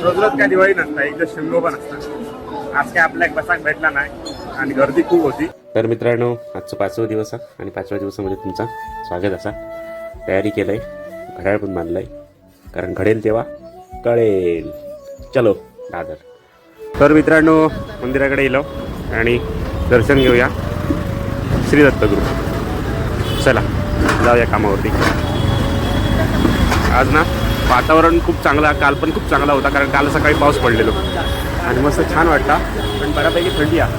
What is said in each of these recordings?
रोज रोज काय दिवाळी नसता, एकदा शिमगो पण असतात. आज काय आपला एक बसाक भेटला नाही आणि गर्दी खूप होती. तर मित्रांनो, आजचा 5वा दिवस आहे आणि 5व्या दिवसामध्ये तुमचा स्वागत असा. तयारी केलं आहे, घड्याळ पण बांधलं आहे, कारण घडेल तेव्हा कळेल. चलो दादर. तर मित्रांनो, मंदिराकडे येलो आणि दर्शन घेऊया श्री दत्तगुरू. चला जाऊया कामावरती. आज ना वातावरण खूप चांगला, काल पण खूप चांगला होता, कारण काल सकाळी पाऊस पडलेलो आणि मस्त छान वाटला, पण बऱ्यापैकी थंडी आहे.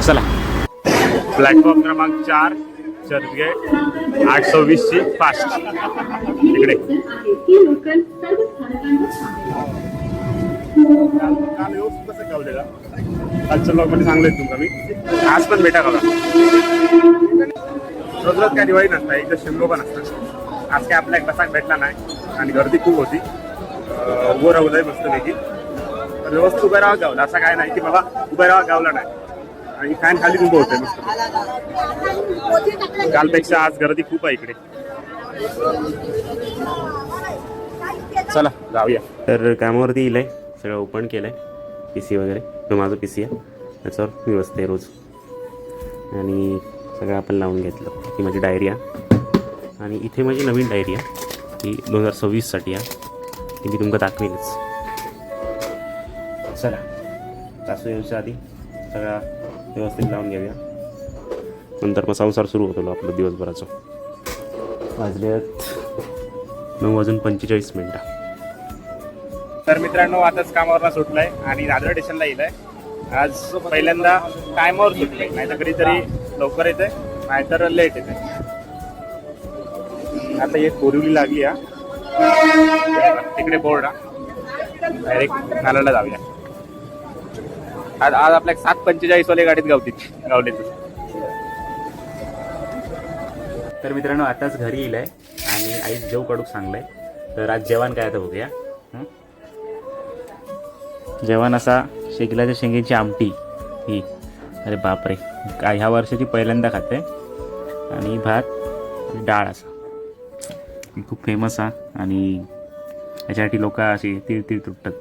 चला, प्लॅटफॉर्म क्रमांक 4 चर्चगेट 820ची फास्ट इकडे. काल व्यवस्थित कसं गावलेला, कालच्या ब्लॉगमध्ये सांगलंय तुमचा मी. आज पण भेटा का रोज रोज काय दिवाळी नसता, एकदा शिमगो पण असतात. आज काय आपला एक बसाक भेटला नाही आणि गर्दी खूप होती. उभं राहू मस्तपैकी, तर व्यवस्थित उभं राहा गावला. असं काय नाही की बाबा उभं राहा गावला नाही, आणि फॅन खाली उभं होतंय मस्त. कालपेक्षा आज गर्दी खूप आहे इकडे. चला जाऊया. तर कामावरती येईल, सगळं ओपन केलंय, PC वगैरे. तो माझं PC आहे, त्याच्यावर मी बसते रोज. आणि सगळं आपण लावून घेतलं. ही माझी डायरी आहे आणि इथे माझी नवीन डायरी आहे, ही 2026साठी आहे. ती मी तुमका दाखवेनच. चला, सासू यायच्या आधी सगळा व्यवस्थित लावून घेऊया, नंतर मग संसार सुरू होतो आपलं दिवसभराचं. वाजलेत 9:45. तर मित्रांनो, आताच कामावरनं सुटलाय आणि दादर स्टेशनला येईल. आज पहिल्यांदा टायमावर सुटले, नाही तर कधीतरी लवकर येते, नाहीतर लेट येते. आता एक बोरिवली लागली आहे, तिकडे बोर्ड डायरेक्ट नाल्याला जाऊया. आज आपल्या 7:45 वाले गाडीत गावले. तर मित्रांनो, आताच घरी येईल आणि आई जेव कडूक सांगलंय. तर आज जेवण काय आता बघूया. जेवण असा शेकल्याच्या शेंगेची आमटी ही. अरे बापरे, काय ह्या वर्षाची पहिल्यांदा खाते. आणि भात आणि डाळ असा खूप फेमस आहे आणि याच्यासाठी लोक अशी तीळ तुटतात.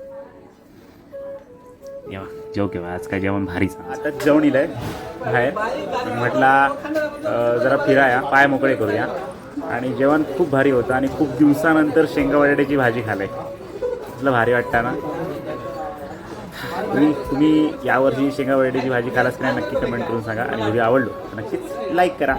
येवा जेव केव्हा, आज काय जेवण भारीच. आता जेवण येईल बाहेर, म्हटला जरा फिराया, पाय मोकळे करूया. आणि जेवण खूप भारी होतं आणि खूप दिवसानंतर शेंगा बटाट्याची भाजी खाल्ली. म्हटलं भारी वाटतं ना. तुम्ही यावर्षी शेंगा बटाट्याची भाजी खालाच की नाही नक्की कमेंट करून सांगा. आणि व्हिडिओ आवडलो नक्कीच लाईक करा.